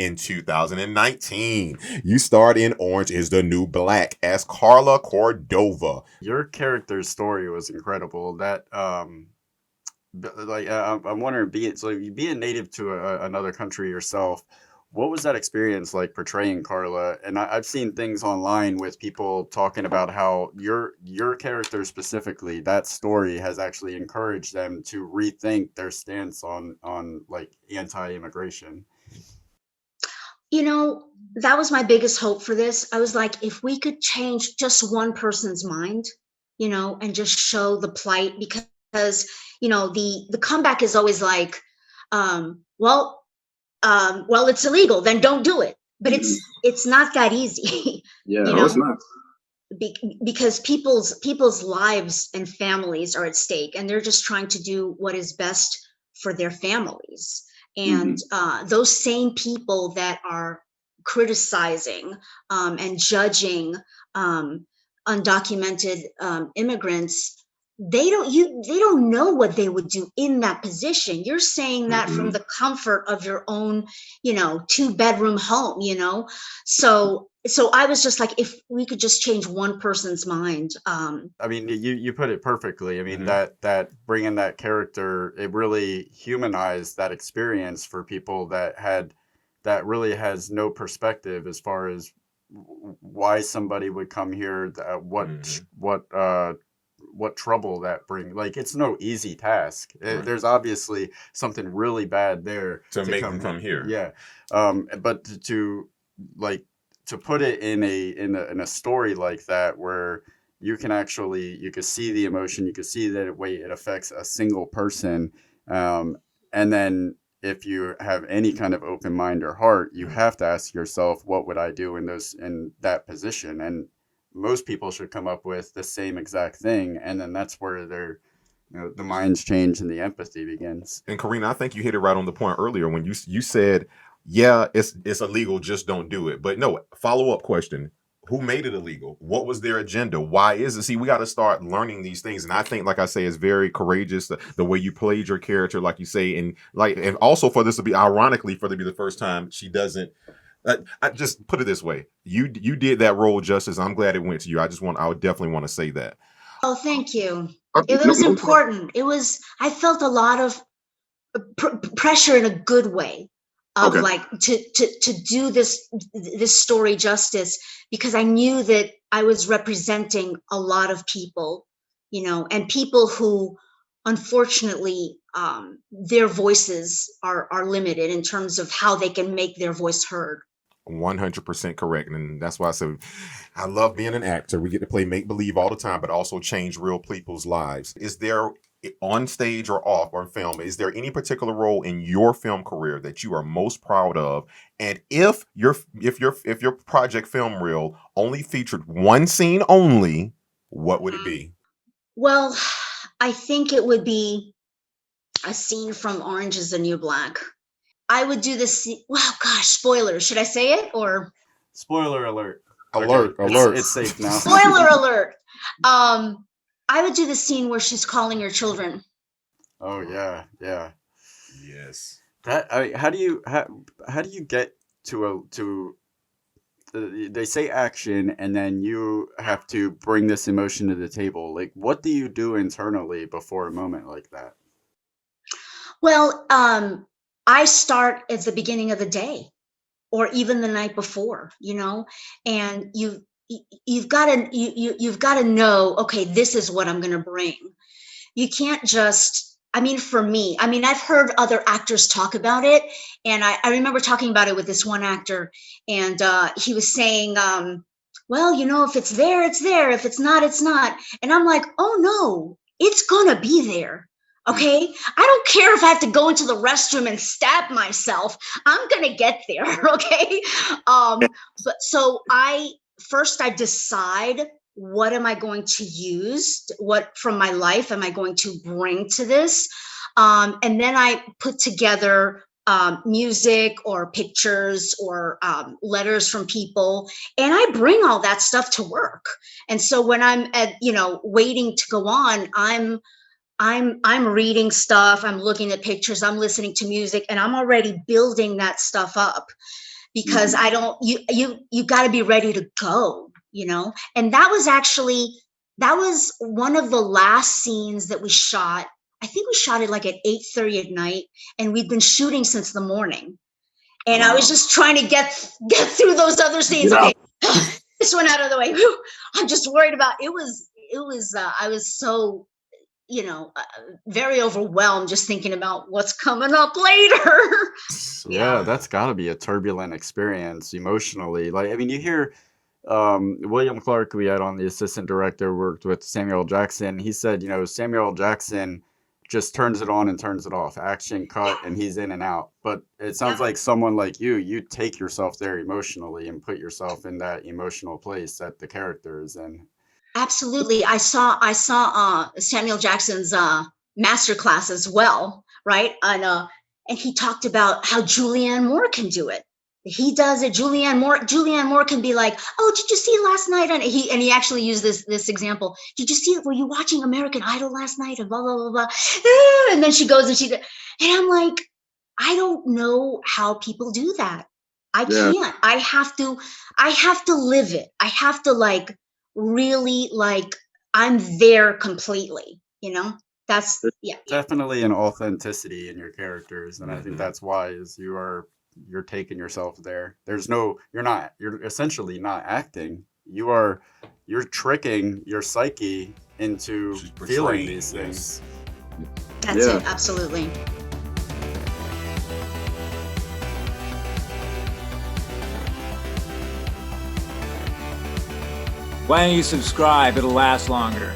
In 2019, you starred in Orange is the New Black as Karla Cordova. Your character's story was incredible. That like I'm wondering, being native to another country yourself, what was that experience like portraying Carla? And I've seen things online with people talking about how your character specifically, that story has actually encouraged them to rethink their stance on like anti-immigration. You know, that was my biggest hope for this. I was like, if we could change just one person's mind, and just show the plight, because, the comeback is always like, well, it's illegal, then don't do it. But Mhm. it's not that easy, Yeah, you no, it's know, not. because people's lives and families are at stake, and they're just trying to do what is best for their families. And Hmm. those same people that are criticizing and judging um, undocumented immigrants, they don't know what they would do in that position. You're saying that from Hmm. the comfort of your own, 2-bedroom home, so I was just like, if we could just change one person's mind. I mean, you put it perfectly. I mean, Mhm. that bringing that character, it really humanized that experience for people that really has no perspective as far as why somebody would come here, Mhm. what trouble that bring. Like, it's no easy task. Right. There's obviously something really bad there To to make them come come here. here. Yeah, but like to put it in a story like that where you can see the emotion, you can see that it affects a single person, and then if you have any kind of open mind or heart, you Mhm. have to ask yourself, what would I do in that position? And most people should come up with the same exact thing, and then that's where the minds change and the empathy begins. And Karina, I think you hit it right on the point earlier when you said, "Yeah, it's illegal, just don't do it." But no, follow up question: who made it illegal? What was their agenda? Why is it? See, we got to start learning these things, and I think, like I say, it's very courageous the way you played your character, like you say, and also for this to be ironically for to be the first time she doesn't. I just put it this way: you did that role justice. I'm glad it went to you. I would definitely want to say that. Oh, thank you. It No, was no problem. important. I felt a lot of pressure in a good way, of Okay. like, to do this story justice, because I knew that I was representing a lot of people, and people who, unfortunately, their voices are limited in terms of how they can make their voice heard. 100% correct. And that's why I said I love being an actor. We get to play make believe all the time, but also change real people's lives. Is there, on stage or off or film, is there any particular role in your film career that you are most proud of? And if your project film reel only featured one scene only, what would it be? Well, I think it would be a scene from Orange is the New Black. I would do this. Well, gosh, spoilers. Should I say it, or Spoiler alert. Okay, Alert, it's alert. it's safe now. spoiler alert? Um, I would do the scene where she's calling her children. Oh yeah, yeah. Yes. How do you get to they say action, and then you have to bring this emotion to the table. Like, what do you do internally before a moment like that? Well, I start at the beginning of the day, or even the night before, and you've got to you've got to know, okay, this is what I'm going to bring. You can't just, I mean, for me, I mean, I've heard other actors talk about it, and I remember talking about it with this one actor, and he was saying, well, if it's there, it's there. If it's not, it's not. And I'm like, oh no, it's gonna be there. Okay, I don't care if I have to go into the restroom and stab myself. I'm gonna get there. Okay, but so I decide, what am I going to use? What from my life am I going to bring to this? And then I put together music or pictures or letters from people, and I bring all that stuff to work. And so when I'm waiting to go on, I'm reading stuff, I'm looking at pictures, I'm listening to music, and I'm already building that stuff up. because I don't, you got to be ready to go, you know? And that was one of the last scenes that we shot. I think we shot it like at 8:30 at night, and we'd been shooting since the morning. And I was just trying to get through those other scenes. Okay, this one out of the way. I'm just worried about it. I was so, very overwhelmed just thinking about what's coming up later. Yeah, that's got to be a turbulent experience emotionally. Like, I mean, you hear William Clark, we had on, the assistant director, worked with Samuel L. Jackson. He said, Samuel L. Jackson just turns it on and turns it off, action cut, and he's in and out. But it sounds like someone like you take yourself there emotionally and put yourself in that emotional place that the character is in. Absolutely. I saw Samuel Jackson's masterclass as well, right? And he talked about how Julianne Moore can do it. He does it. Julianne Moore can be like, "Oh, did you see last night?" And he actually used this example. "Did you see it? Were you watching American Idol last night?" And blah blah blah blah. And then she goes and I'm like, I don't know how people do that. I can't. I have to live it. I have to really I'm there completely. That's definitely an authenticity in your characters, and I think that's why is you're taking yourself there. You're essentially not acting. You're tricking your psyche into feeling these things. That's it, absolutely. Why don't you subscribe? It'll last longer.